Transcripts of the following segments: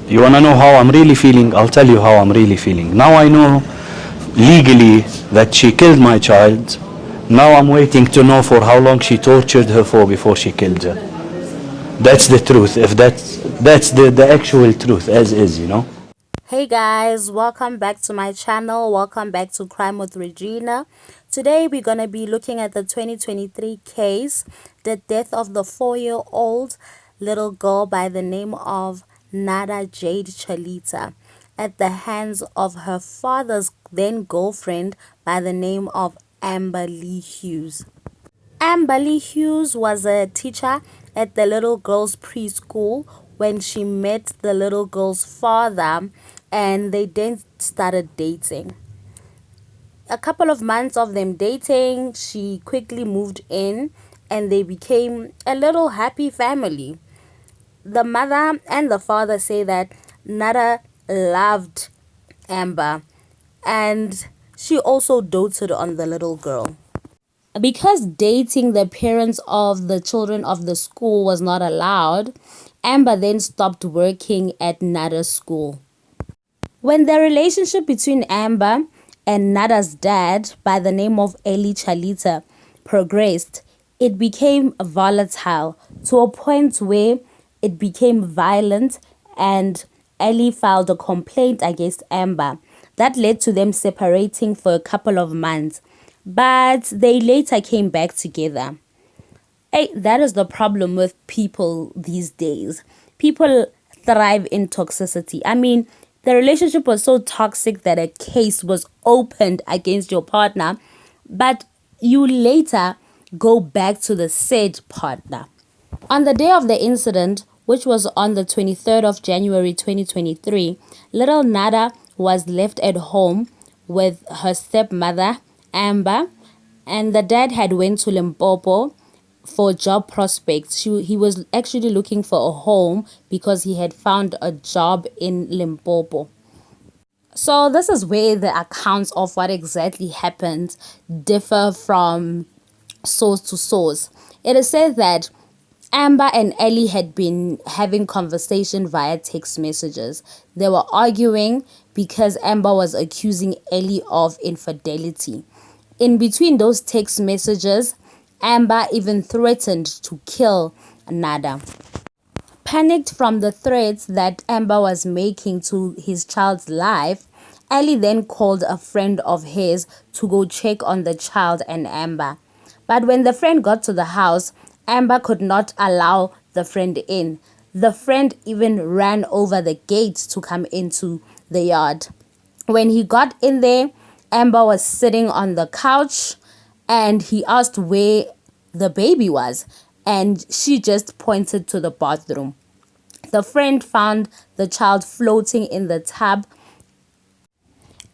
You wanna know how I'm really feeling? I'll tell you how I'm really feeling. Now I know legally that she killed my child. Now I'm waiting to know for how long she tortured her for before she killed her. That's the truth. If that's the actual truth as is, you know. Hey guys, welcome back to my channel. Welcome back to Crime with Regina. Today we're going to be looking at the 2023 case, the death of the 4-year-old little girl by the name of Nada-Jane Challita at the hands of her father's then girlfriend by the name of Amber Lee Hughes. Amber Lee Hughes was a teacher at the little girl's preschool when she met the little girl's father, and they then started dating. A couple of months of them dating, she quickly moved in and they became a little happy family. The mother and the father say that Nada loved Amber and she also doted on the little girl. Because dating the parents of the children of the school was not allowed, Amber then stopped working at Nada's school. When the relationship between Amber and Nada's dad by the name of Challita progressed, it became volatile to a point where it became violent, and Ellie filed a complaint against Amber that led to them separating for a couple of months, but they later came back together. Hey, that is the problem with people these days. People thrive in toxicity. I mean, the relationship was so toxic that a case was opened against your partner, but you later go back to the said partner. On the day of the incident, which was on the 23rd of January 2023, little Nada was left at home with her stepmother, Amber, and the dad had went to Limpopo for job prospects. He was actually looking for a home because he had found a job in Limpopo. So this is where the accounts of what exactly happened differ from source to source. It is said that Amber and Ellie had been having conversation via text messages. They were arguing because Amber was accusing Ellie of infidelity. In between those text messages, Amber even threatened to kill Nada. Panicked from the threats that Amber was making to his child's life, Ellie then called a friend of his to go check on the child and Amber. But when the friend got to the house, Amber could not allow the friend in. The friend even ran over the gate to come into the yard. When he got in there, Amber was sitting on the couch and he asked where the baby was, and she just pointed to the bathroom. The friend found the child floating in the tub.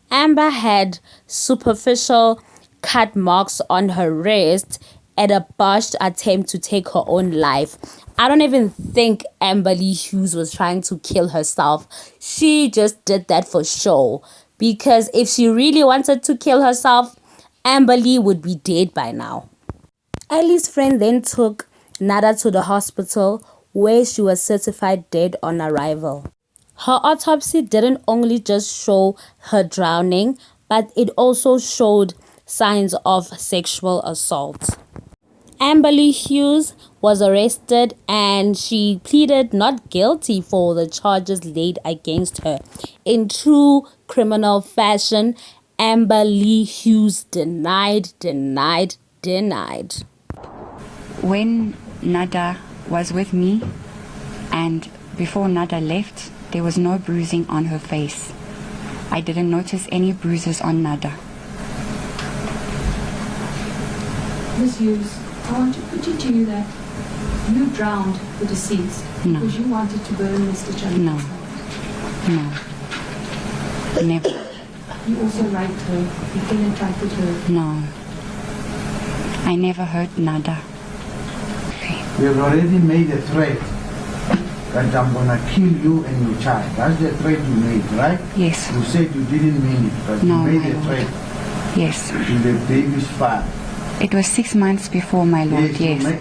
Amber had superficial cut marks on her wrist at a botched attempt to take her own life. I don't even think Amber Lee Hughes was trying to kill herself. She just did that for show. Because if she really wanted to kill herself, Amber Lee would be dead by now. Ellie's friend then took Nada to the hospital where she was certified dead on arrival. Her autopsy didn't only just show her drowning, but it also showed signs of sexual assault. Amber Lee Hughes was arrested and she pleaded not guilty for the charges laid against her. In true criminal fashion, Amber Lee Hughes denied. When Nada was with me and before Nada left, there was no bruising on her face. I didn't notice any bruises on Nada. Ms. Hughes, I want to put it to you that you drowned the deceased because you wanted to burn Mr. Challita. No, never. You also raped her. You fell and trampled her. No, I never hurt Nada. You've already made a threat that I'm gonna kill you and your child. That's the threat you made, right? Yes. You said you didn't mean it, but No, you made my a lord. threat Yes. to the baby's father. It was 6 months before, my lord, you yes. made-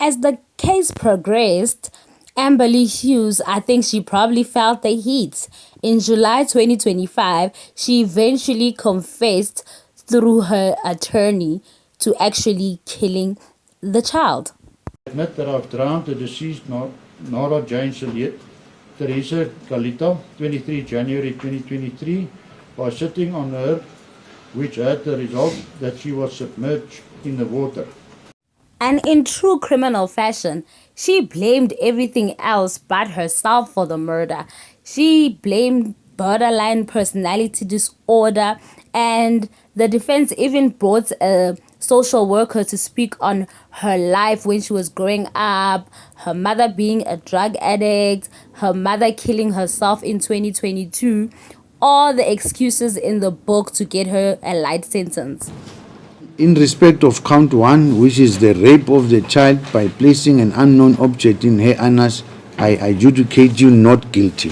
As the case progressed, Amber Lee Hughes, I think she probably felt the heat. In July 2025, she eventually confessed through her attorney to actually killing the child. I admit that I've drowned the deceased Nada-Jane Challita, 23 January 2023, by sitting on her, which had the result that she was submerged in the water. And in true criminal fashion, she blamed everything else but herself for the murder. She blamed borderline personality disorder, and the defense even brought a social worker to speak on her life when she was growing up, her mother being a drug addict, her mother killing herself in 2022, all the excuses in the book to get her a light sentence. In respect of count 1, which is the rape of the child by placing an unknown object in her anus, I adjudicate you not guilty.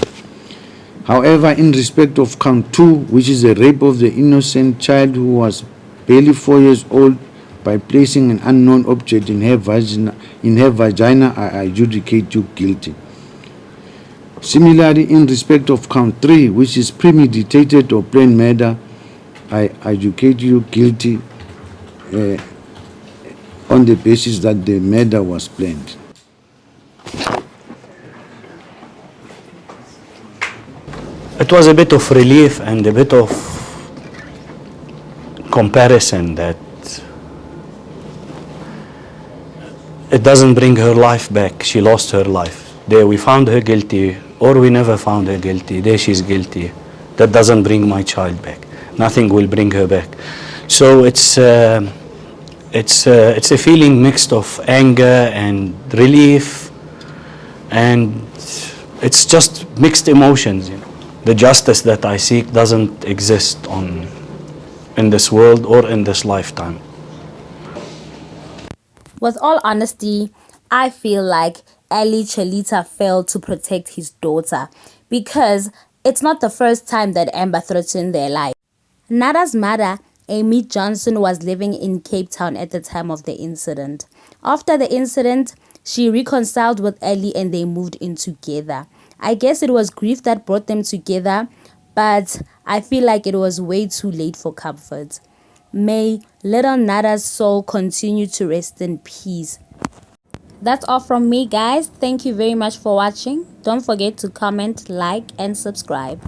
However, in respect of count 2, which is the rape of the innocent child who was barely 4 years old by placing an unknown object in her vagina, I adjudicate you guilty. Similarly, in respect of count 3, which is premeditated or plain murder, I adjudicate you guilty on the basis that the murder was planned. It was a bit of relief and a bit of comparison that it doesn't bring her life back. She lost her life. There we found her guilty, or we never found her guilty. There she's guilty. That doesn't bring my child back. Nothing will bring her back. So it's a feeling mixed of anger and relief, and it's just mixed emotions. You know, the justice that I seek doesn't exist in this world or in this lifetime. With all honesty, I feel like Ali Challita failed to protect his daughter because it's not the first time that Amber threatened their life. Nada's mother, Amy Johnson, was living in Cape Town at the time of the incident. After the incident, she reconciled with Ali and they moved in together. I guess it was grief that brought them together, but I feel like it was way too late for comfort. May little Nada's soul continue to rest in peace. That's all from me, guys. Thank you very much for watching. Don't forget to comment, like, and subscribe.